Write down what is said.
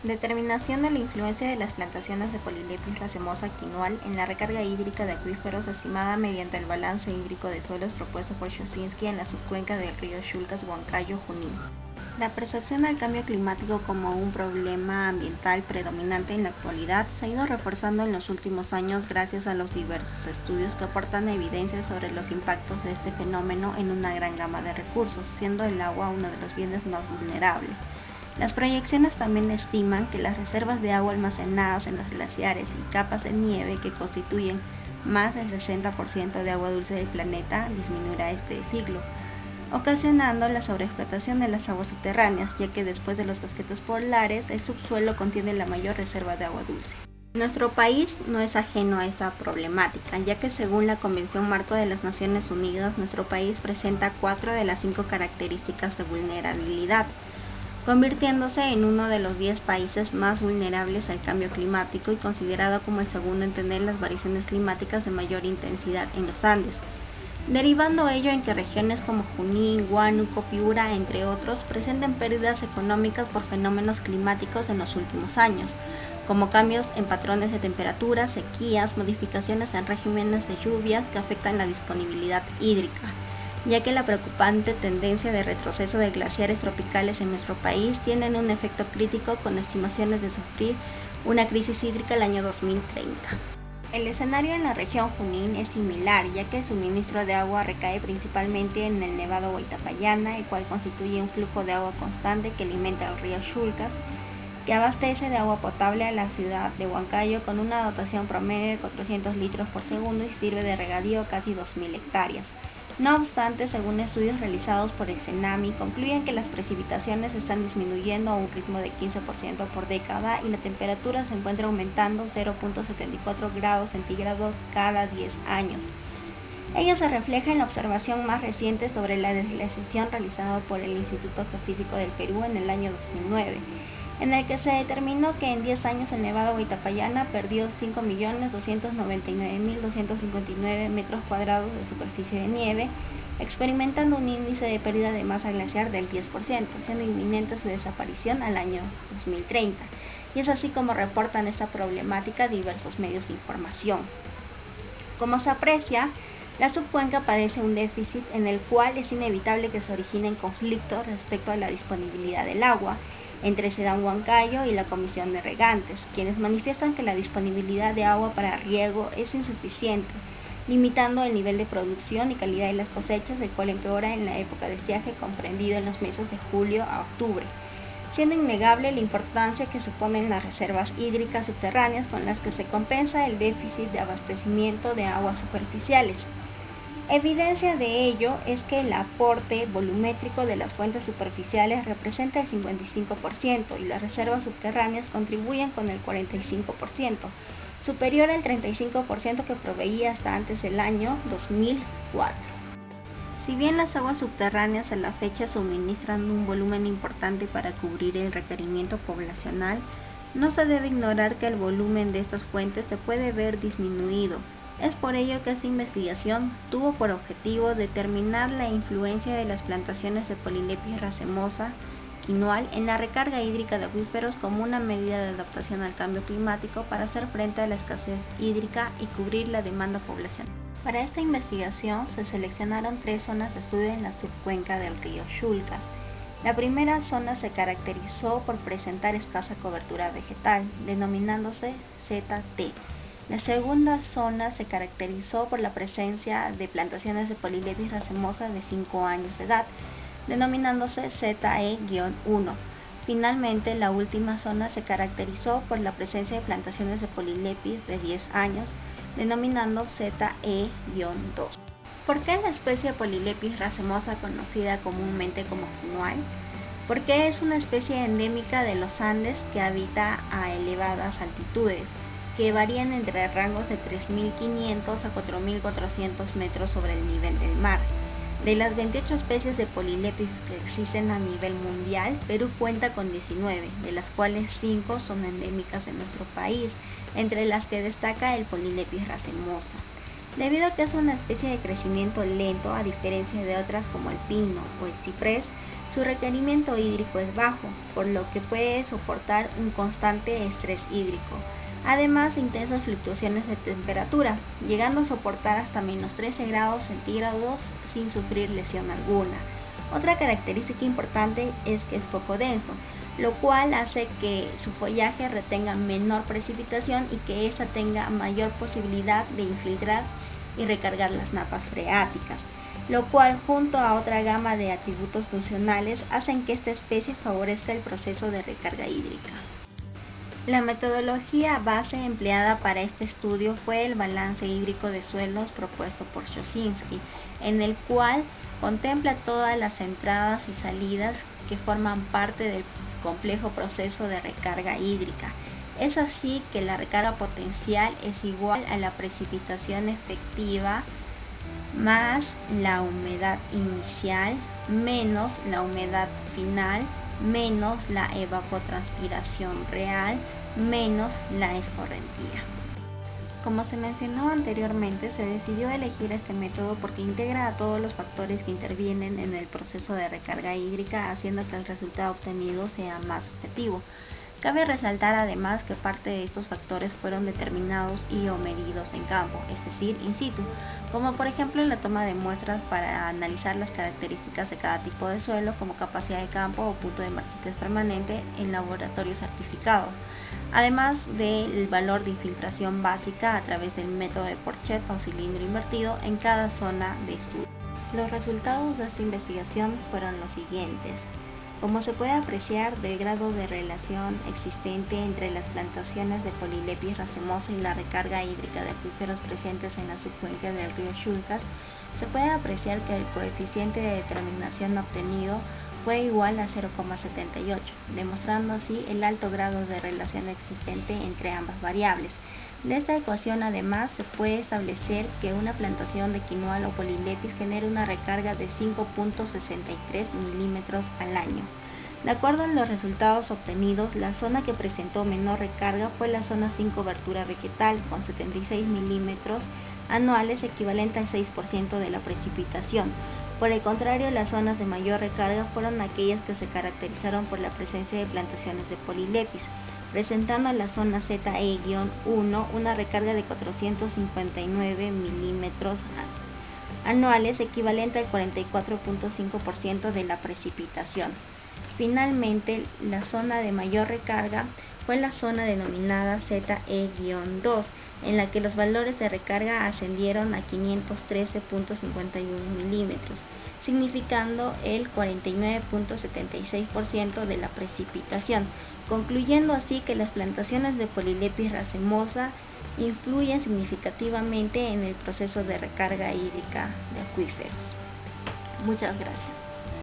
Determinación de la influencia de las plantaciones de Polylepis racemosa quinua en la recarga hídrica de acuíferos estimada mediante el balance hídrico de suelos propuesto por Chojnitsky en la subcuenca del río Shulkas-Huancayo-Junín. La percepción del cambio climático como un problema ambiental predominante en la actualidad se ha ido reforzando en los últimos años gracias a los diversos estudios que aportan evidencia sobre los impactos de este fenómeno en una gran gama de recursos, siendo el agua uno de los bienes más vulnerables. Las proyecciones también estiman que las reservas de agua almacenadas en los glaciares y capas de nieve que constituyen más del 60% de agua dulce del planeta disminuirá este siglo, ocasionando la sobreexplotación de las aguas subterráneas, ya que después de los casquetes polares, el subsuelo contiene la mayor reserva de agua dulce. Nuestro país no es ajeno a esta problemática, ya que según la Convención Marco de las Naciones Unidas, nuestro país presenta 4 de las 5 características de vulnerabilidad, convirtiéndose en uno de los 10 países más vulnerables al cambio climático y considerado como el segundo en tener las variaciones climáticas de mayor intensidad en los Andes, derivando ello en que regiones como Junín, Huánuco, Piura, entre otros, presenten pérdidas económicas por fenómenos climáticos en los últimos años, como cambios en patrones de temperatura, sequías, modificaciones en regímenes de lluvias que afectan la disponibilidad hídrica, ya que la preocupante tendencia de retroceso de glaciares tropicales en nuestro país tienen un efecto crítico con estimaciones de sufrir una crisis hídrica el año 2030. El escenario en la región Junín es similar, ya que el suministro de agua recae principalmente en el Nevado Huaytapallana, el cual constituye un flujo de agua constante que alimenta el río Shulkas, que abastece de agua potable a la ciudad de Huancayo con una dotación promedio de 400 litros por segundo y sirve de regadío a casi 2.000 hectáreas. No obstante, según estudios realizados por el CENAMI, concluyen que las precipitaciones están disminuyendo a un ritmo de 15% por década y la temperatura se encuentra aumentando 0.74 grados centígrados cada 10 años. Ello se refleja en la observación más reciente sobre la desglaciación realizada por el Instituto Geofísico del Perú en el año 2009, en el que se determinó que en 10 años el Nevado Huaytapallana perdió 5.299.259 metros cuadrados de superficie de nieve, experimentando un índice de pérdida de masa glaciar del 10%, siendo inminente su desaparición al año 2030. Y es así como reportan esta problemática diversos medios de información. Como se aprecia, la subcuenca padece un déficit en el cual es inevitable que se originen conflictos respecto a la disponibilidad del agua entre Sedam Huancayo y la Comisión de Regantes, quienes manifiestan que la disponibilidad de agua para riego es insuficiente, limitando el nivel de producción y calidad de las cosechas, el cual empeora en la época de estiaje comprendido en los meses de julio a octubre, siendo innegable la importancia que suponen las reservas hídricas subterráneas con las que se compensa el déficit de abastecimiento de aguas superficiales. Evidencia de ello es que el aporte volumétrico de las fuentes superficiales representa el 55% y las reservas subterráneas contribuyen con el 45%, superior al 35% que proveía hasta antes del año 2004. Si bien las aguas subterráneas a la fecha suministran un volumen importante para cubrir el requerimiento poblacional, no se debe ignorar que el volumen de estas fuentes se puede ver disminuido. Es por ello que esta investigación tuvo por objetivo determinar la influencia de las plantaciones de Polylepis racemosa quinua en la recarga hídrica de acuíferos como una medida de adaptación al cambio climático para hacer frente a la escasez hídrica y cubrir la demanda poblacional. Para esta investigación se seleccionaron 3 zonas de estudio en la subcuenca del río Shulkas. La primera zona se caracterizó por presentar escasa cobertura vegetal, denominándose ZT. La segunda zona se caracterizó por la presencia de plantaciones de Polylepis racemosa de 5 años de edad, denominándose ZE-1. Finalmente, la última zona se caracterizó por la presencia de plantaciones de Polylepis de 10 años, denominando ZE-2. ¿Por qué la especie Polylepis racemosa conocida comúnmente como quinua? Porque es una especie endémica de los Andes que habita a elevadas altitudes, que varían entre rangos de 3.500 a 4.400 metros sobre el nivel del mar. De las 28 especies de Polylepis que existen a nivel mundial, Perú cuenta con 19, de las cuales 5 son endémicas de nuestro país, entre las que destaca el Polylepis racemosa. Debido a que es una especie de crecimiento lento, a diferencia de otras como el pino o el ciprés, su requerimiento hídrico es bajo, por lo que puede soportar un constante estrés hídrico, además de intensas fluctuaciones de temperatura, llegando a soportar hasta menos 13 grados centígrados sin sufrir lesión alguna. Otra característica importante es que es poco denso, lo cual hace que su follaje retenga menor precipitación y que ésta tenga mayor posibilidad de infiltrar y recargar las napas freáticas, lo cual junto a otra gama de atributos funcionales hacen que esta especie favorezca el proceso de recarga hídrica. La metodología base empleada para este estudio fue el balance hídrico de suelos propuesto por Chojnitsky, en el cual contempla todas las entradas y salidas que forman parte del complejo proceso de recarga hídrica. Es así que la recarga potencial es igual a la precipitación efectiva más la humedad inicial menos la humedad final menos la evapotranspiración real menos la escorrentía. Como se mencionó anteriormente, se decidió elegir este método porque integra a todos los factores que intervienen en el proceso de recarga hídrica, haciendo que el resultado obtenido sea más objetivo. Cabe resaltar además que parte de estos factores fueron determinados y o medidos en campo, es decir, in situ, como por ejemplo en la toma de muestras para analizar las características de cada tipo de suelo, como capacidad de campo o punto de marchites permanente en laboratorio certificado, además del valor de infiltración básica a través del método de Porchet o cilindro invertido en cada zona de estudio. Los resultados de esta investigación fueron los siguientes. Como se puede apreciar del grado de relación existente entre las plantaciones de Polylepis racemosa y la recarga hídrica de acuíferos presentes en la subcuenca del río Shulkas, se puede apreciar que el coeficiente de determinación obtenido fue igual a 0,78, demostrando así el alto grado de relación existente entre ambas variables. De esta ecuación además se puede establecer que una plantación de quinoa o Polylepis genera una recarga de 5.63 milímetros al año. De acuerdo a los resultados obtenidos, la zona que presentó menor recarga fue la zona sin cobertura vegetal, con 76 milímetros anuales, equivalente al 6% de la precipitación. Por el contrario, las zonas de mayor recarga fueron aquellas que se caracterizaron por la presencia de plantaciones de Polylepis, presentando en la zona ZE-1 una recarga de 459 milímetros anuales, equivalente al 44.5% de la precipitación. Finalmente, la zona de mayor recarga fue la zona denominada ZE-2, en la que los valores de recarga ascendieron a 513.51 milímetros, significando el 49.76% de la precipitación, concluyendo así que las plantaciones de Polylepis racemosa influyen significativamente en el proceso de recarga hídrica de acuíferos. Muchas gracias.